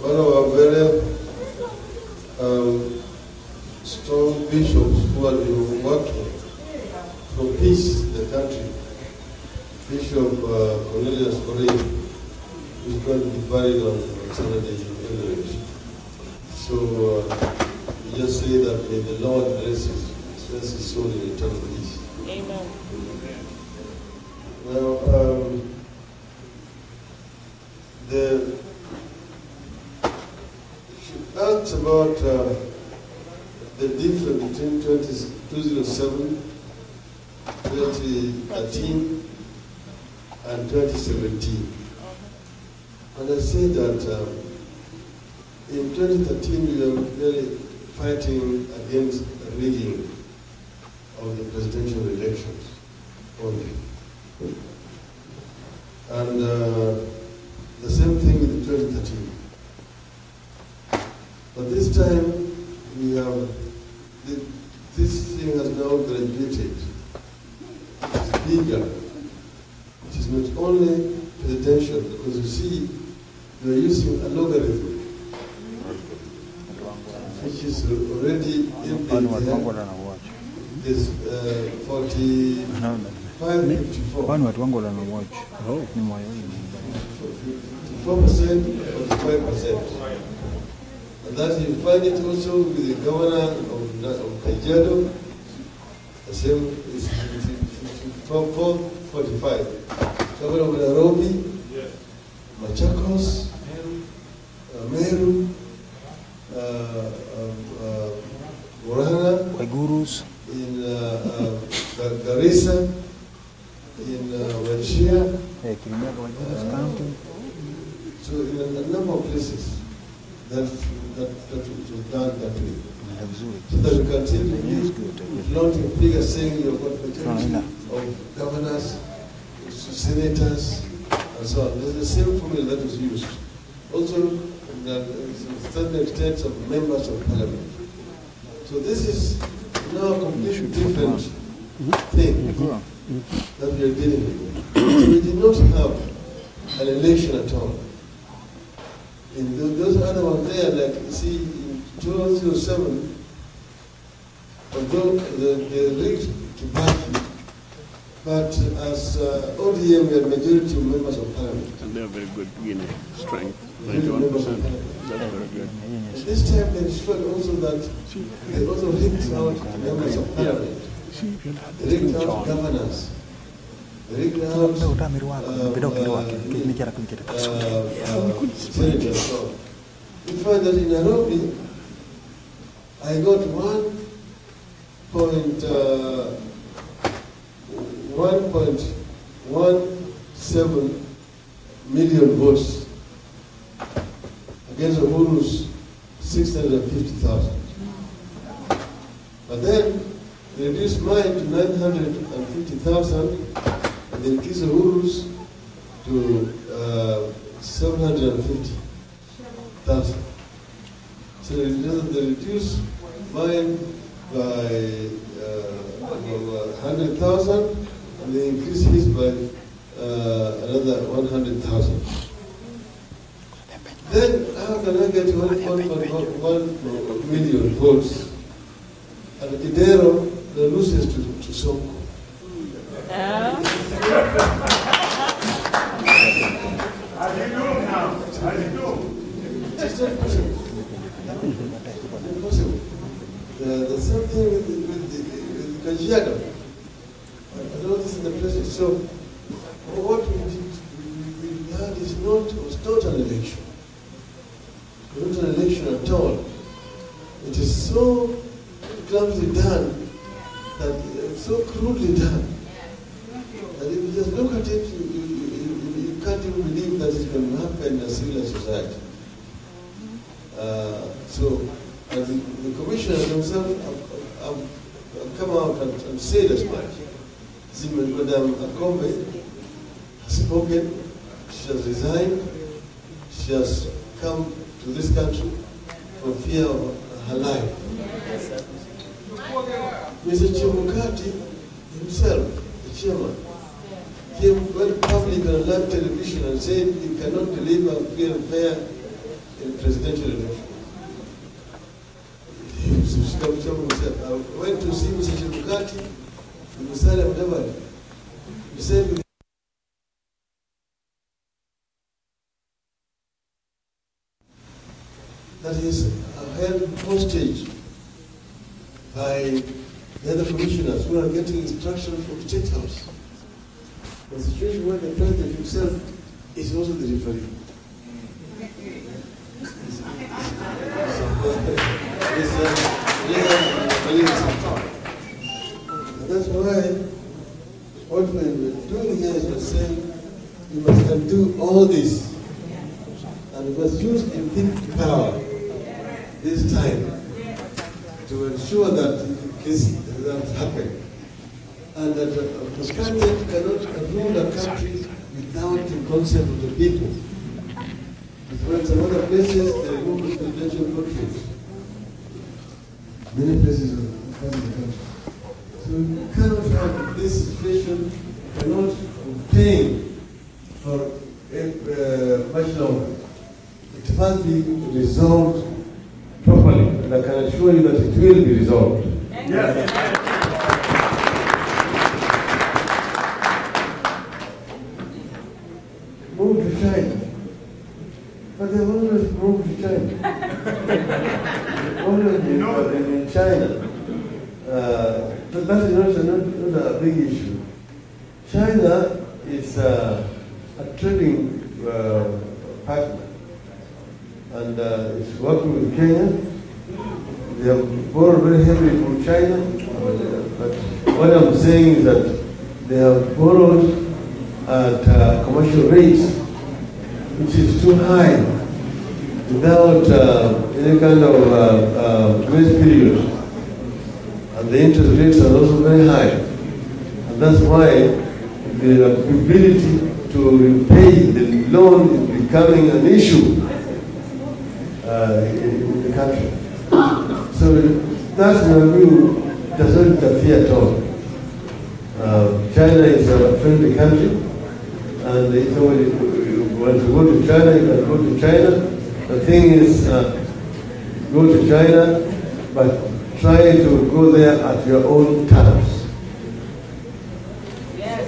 one of our very strong bishops who had been working for peace in the country. Bishop Cornelius Correa is going to be buried on Saturday evening. So we just say that may the Lord bless his soul in eternal peace. Amen. Now, she asked about the difference between 2007, 2013, and 2017. And I say that in 2013 we were really fighting against the rigging of the presidential elections only. And the same thing with 2013. But this time we have, this thing has now graduated. It is bigger. It is not only presidential, because you see, we are using a logarithm, which is already in there. Is 4554. 4%, 45%. And that you find it also with the governor of Kajiado. The same is 445. Governor of Nairobi, Machakos, Meru, Murang'a, in Garissa, in Wajir, so in a number of places that was done that way. So that we continue launching figures saying you've got majority of governors, senators, and so on. There's the same formula that was used. Also, certain extent of members of parliament. So this is now a completely different thing that we are dealing with. We did not have an election at all. In those other ones there, like you see, in 2007, although they rigged to party, but as ODM, we had majority of members of parliament. And they are very good in strength, 91%. That's very good. This time they discovered also that they also rigged out members of parliament. They rigged out governors. They rigged out senators. So you find that in Nairobi, I got 1.17 million votes against Uhuru's 650,000. But then they reduced mine to 950,000 and they increased Uhuru's to 750,000. So they reduced mine by 100,000 and they increased his by another 100,000. Then how can I get 1.1 million votes? And Idero loses to SCOK. As you do now, as you do. It's not possible. Impossible. The same thing with Kajiado. I know this in the president. So what we had was not an election. Not an election at all. It is so clumsily done, that so crudely done, that if you just look at it, you can't even believe that it's going to happen in a civilized society. So the commissioners themselves have come out and said as much. See, Madam Akombe has spoken, she has resigned, she has come to this country for fear of her life. Mr. Chimukati himself, the chairman, went public on live television and said he cannot deliver free and fair in presidential election. I went to see Mr. Chimukati in Musala Mudavadi. He said that he is held hostage by the other commissioners who are getting instructions from the State House. A situation where the president himself is also the referee. That's why what we're doing here is we're saying we must undo all this. And we must use infinite power this time to ensure that this doesn't happen. And that the president cannot rule a country without the consent of the people. Because in other places, they remove the presidential portraits. Many places across the country. So we cannot have this situation, cannot obtain for much longer. It must be resolved properly, and I can assure you that it will be resolved. Yes. Move to China. But they've always moved to China. Always in China. But that is not a big issue. China is a trading partner, and it's working with Kenya. They have borrowed very heavily from China, but what I'm saying is that they have borrowed at commercial rates, which is too high, without any kind of grace period. And the interest rates are also very high. And that's why the ability to repay the loan is becoming an issue in the country. So that's my view, does not interfere at all. China is a friendly country, and if somebody wants to go to China, you can go to China. The thing is, go to China, but try to go there at your own terms. Yes.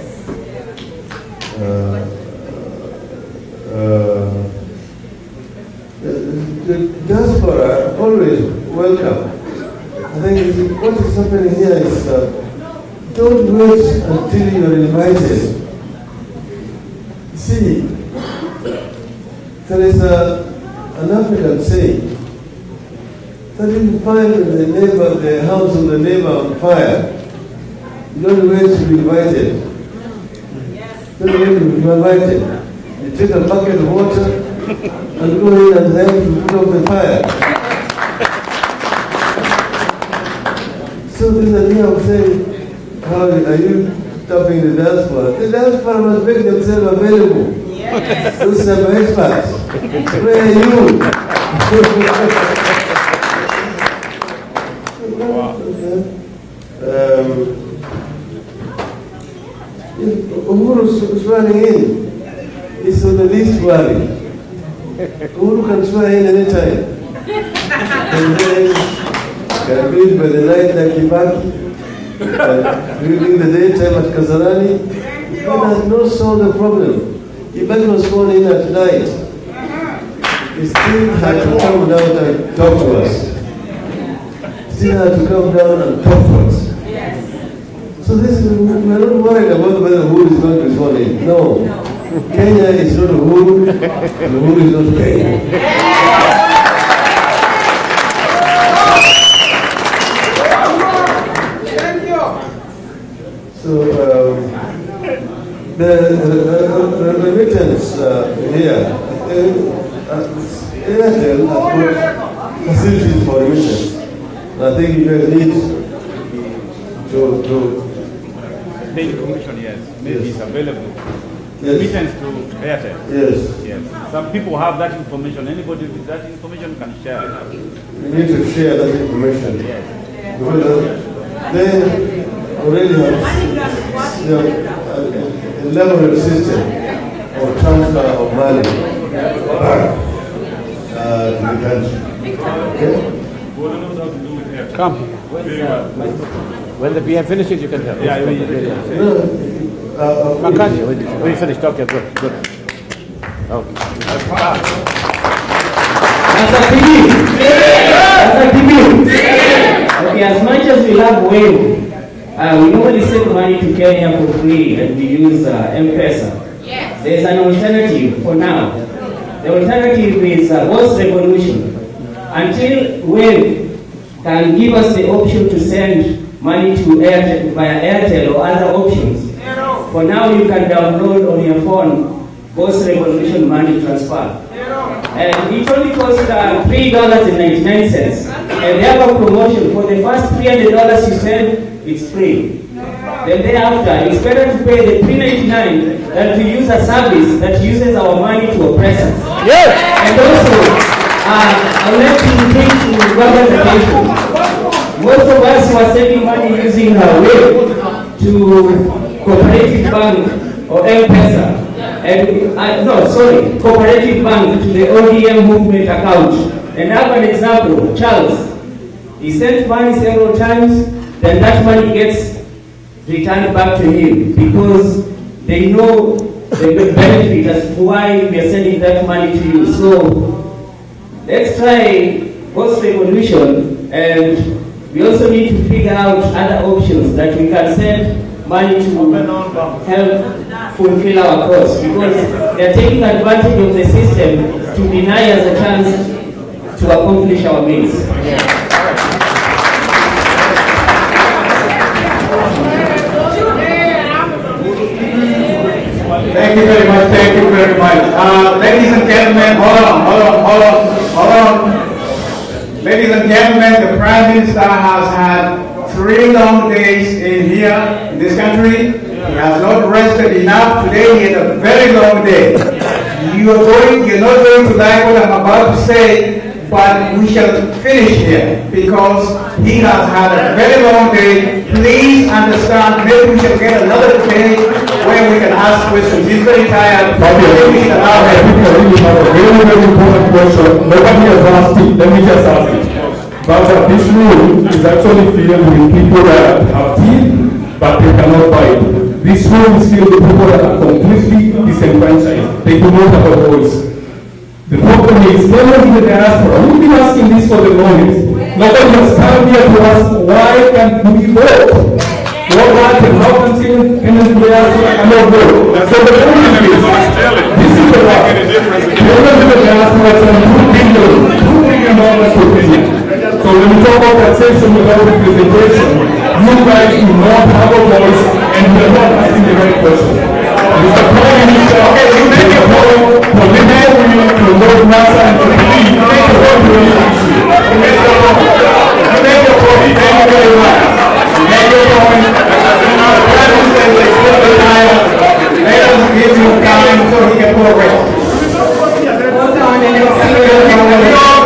The diaspora always welcome. I think what is happening here is don't wait until you are invited. See, there is an African saying that if you find the house of the neighbor on fire, you don't wait to be invited. Don't wait to be invited. You take a bucket of water and go in and help to put out the fire. So this idea of saying, how are you stopping the diaspora? The diaspora must make themselves available. Yes. Those are my experts. Where are you? Wow. Uhuru is running in. It's on the least worry. Uhuru can swear in any time. And then can do it by the night like Kibaki, during the daytime at Kasarani. He has not solved the problem. Kibaki was sworn in at night. He still had to come down and talk to us. Still had to come down and talk to us. So this is, we're not worried about whether Uhuru is going to be sworn in. No. Kenya is not Uhuru, and Uhuru is not Kenya. So the remittance here, Airtel has got facilities for remittance. I think you guys need to the information, yes, maybe it's available. Yes. Remittance to Airtel. Yes. Yes. Some people have that information. Anybody with that information can share. You need to share that information. Yes. Because they already have a level system of transfer of money back to the country. Okay? Come. When we have finished it, you can tell. Yeah, when you finish talking, good. Okay. Okay, as much as we love Wayne, we normally send money to Kenya for free and we use M-Pesa. Yes. There's an alternative for now. The alternative is post-revolution. Until when can give us the option to send money to Airtel via Airtel or other options. For now, you can download on your phone Post Revolution Money Transfer. And it only costs $3.99. And they have a promotion. For the first $300 you send, it's free. Then thereafter, it's better to pay the $3.99 than to use a service that uses our money to oppress us. Yes. And also, I would like to take to government attention. Most of us were sending money using our way to Cooperative Bank or M-Pesa. And Cooperative Bank to the ODM movement account. And I have an example, Charles. He sent money several times, then that money gets returned back to him because they know the benefit as to why we are sending that money to you. So let's try Post Revolution, and we also need to figure out other options that we can send money to help fulfill our cause, because they are taking advantage of the system to deny us a chance to accomplish our means. Thank you very much, thank you very much. Ladies and gentlemen, hold on. Ladies and gentlemen, the Prime Minister has had 3 long days in here, in this country. He has not rested enough. Today he had a very long day. You're not going to like what I'm about to say, but we shall finish here because he has had a very long day. Please understand, maybe we shall get another day where we can ask questions. He's very tired. Maybe we should allow him. A very, very important question. Nobody has asked it. Let me just ask it. But this room is actually filled with people that have teeth, but they cannot buy it. This room is filled with people that are completely disenfranchised. They do not have a voice. The problem is, members in the diaspora, we've been asking this for the longest. Nobody has come here to ask, why can't we vote? What happened? How can independent diaspora cannot vote? So the problem is, this is the law. Members in the diaspora send $2 billion to Kenya. So when we talk about taxation without representation, you guys do not have a voice and you're not asking the right question. Mr. Prime Minister, you make your point, political will to vote NASA and to believe, you make your point to the issue. You make your point. You make your point. Thank you very much. You make your point. The Prime Minister is extremely tired. Let us give him time so he can go rest.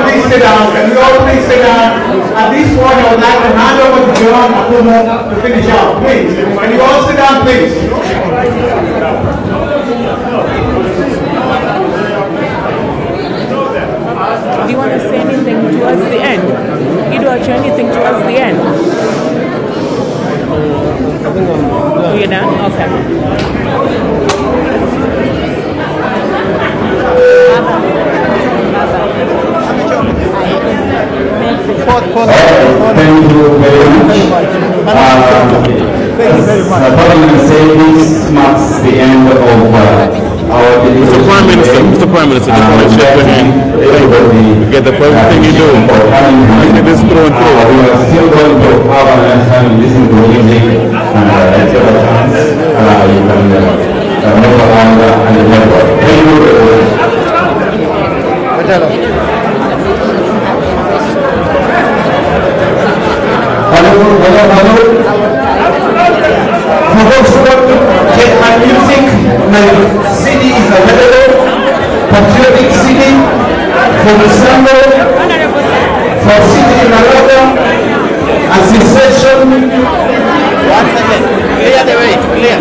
Please sit down. Can we all please sit down? At this point, I would like to hand over to John Akumo to finish out. Please. Can you all sit down, please? Do you want to say anything towards the end? You don't want anything towards the end? Are you done? Okay. Thank you very much. I'm going to say this marks the end of our delivery. Mr. Prime Minister, just want to shake your hand. Everybody get the everything you do. Get this through and through. We are still going to have a nice time listening to music and if you have a chance, you can move around and network. Thank you very much. Hello. For those who want to get my music, my CD is available. Patriotic CD for the Sambo, for CD Malaga, and Sensation. 1 second. Clear the way. Clear.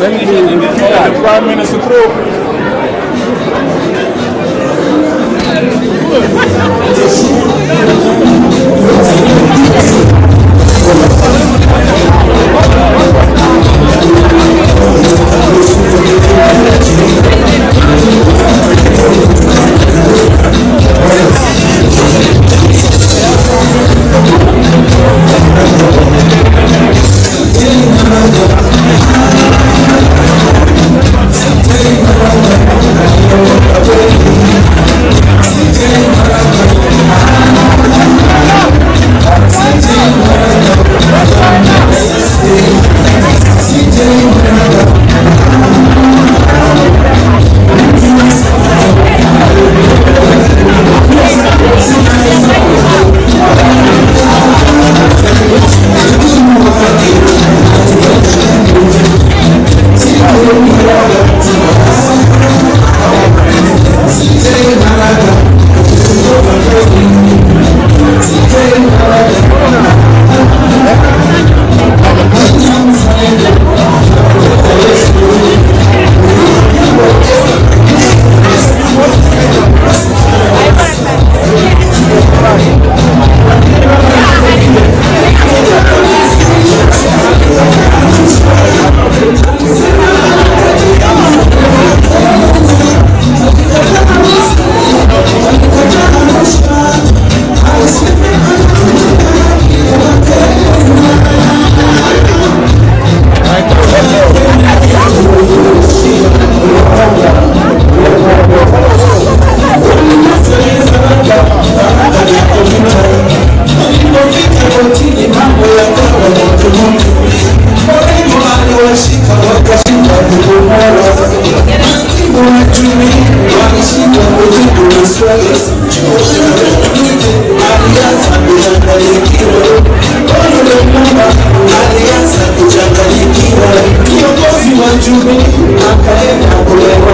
Send the Prime Minister through. Kiongozi wa Jubilee akaenda kulewa